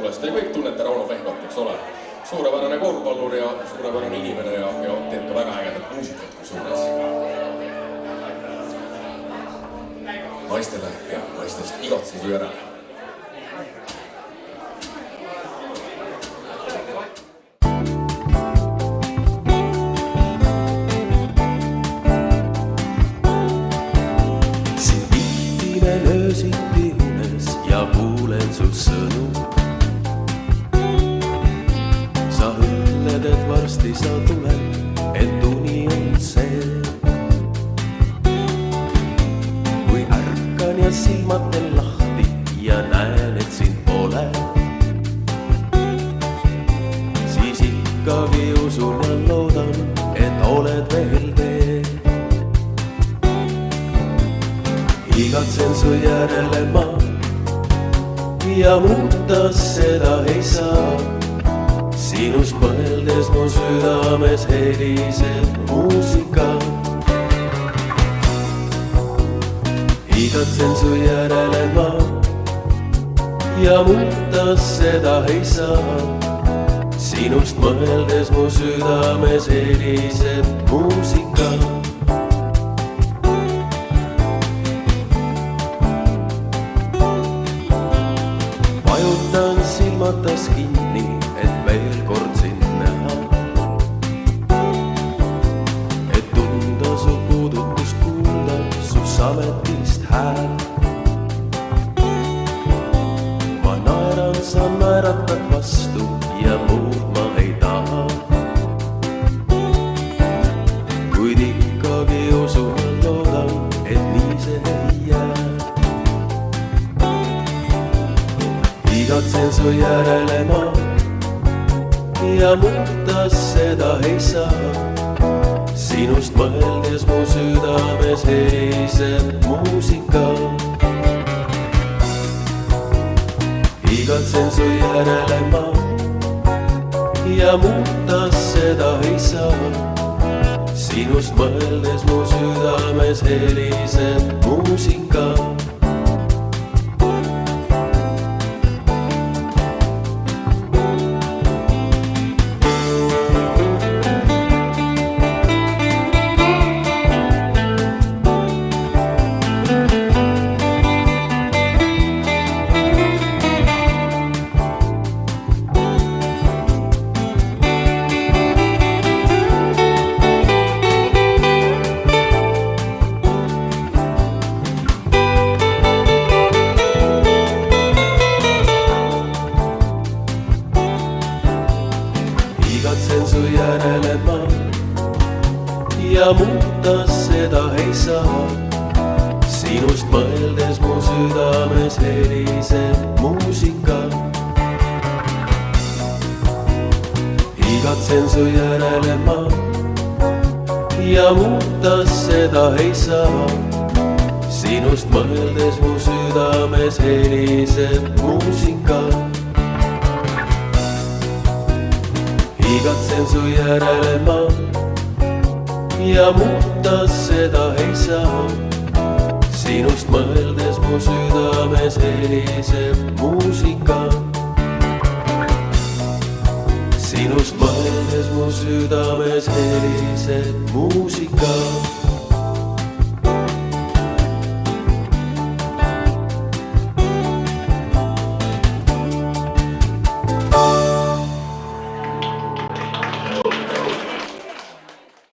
tulest. Te kõik tunnete Rauno Pehkot, eks ole. Suurepärane korvpallur ja suurepärane inimene ja teeb ka väga ägedat muusikat kusjuures. Naistele ja naistest igatsesu järele. Öösiti unes ja kuulen su sõnu. Sa ütled, et varsti sa tuled, et uni on see. Kui ärkan ja silmad teen lahti ja näen, et sind pole, siis ikkagi usun ja loodan, et oled veel teel. Igatsen su järele ma ja muuta seda ei saa. Sinust mõeldes mu südames heliseb muusika. Igatsen su järele ma ja muuta seda ei saa. Sinust mõeldes mu südames heliseb muusika. Vajutan silmatas kinni, et veel kord sind näha. Et tunda su puudutust, kuulda su sametist hääl. Ma naeran, sa naeratad vastu ja muud ma ei taha. Kuid ikkagi usun ja loodan, et nii see ei jää. Igatsen su järele ma ja muuta seda ei saa. Sinust mõeldes mu südames heliseb muusika. Igatsen su järele ma ja muuta seda ei saa. Sinust mõeldes mu südames heliseb muusika. Igatsen su järele ma ja muuta seda ei saa. Sinust mõeldes mu südames heliseb muusika. Igatsen su järele ma ja muuta seda ei saa. Sinust mõeldes mu südames heliseb muusika. Igatsen su järele ma ja muuta seda ei saa. Sinust mõeldes mu südames heliseb muusika. Sinust mõeldes mu südames heliseb muusika.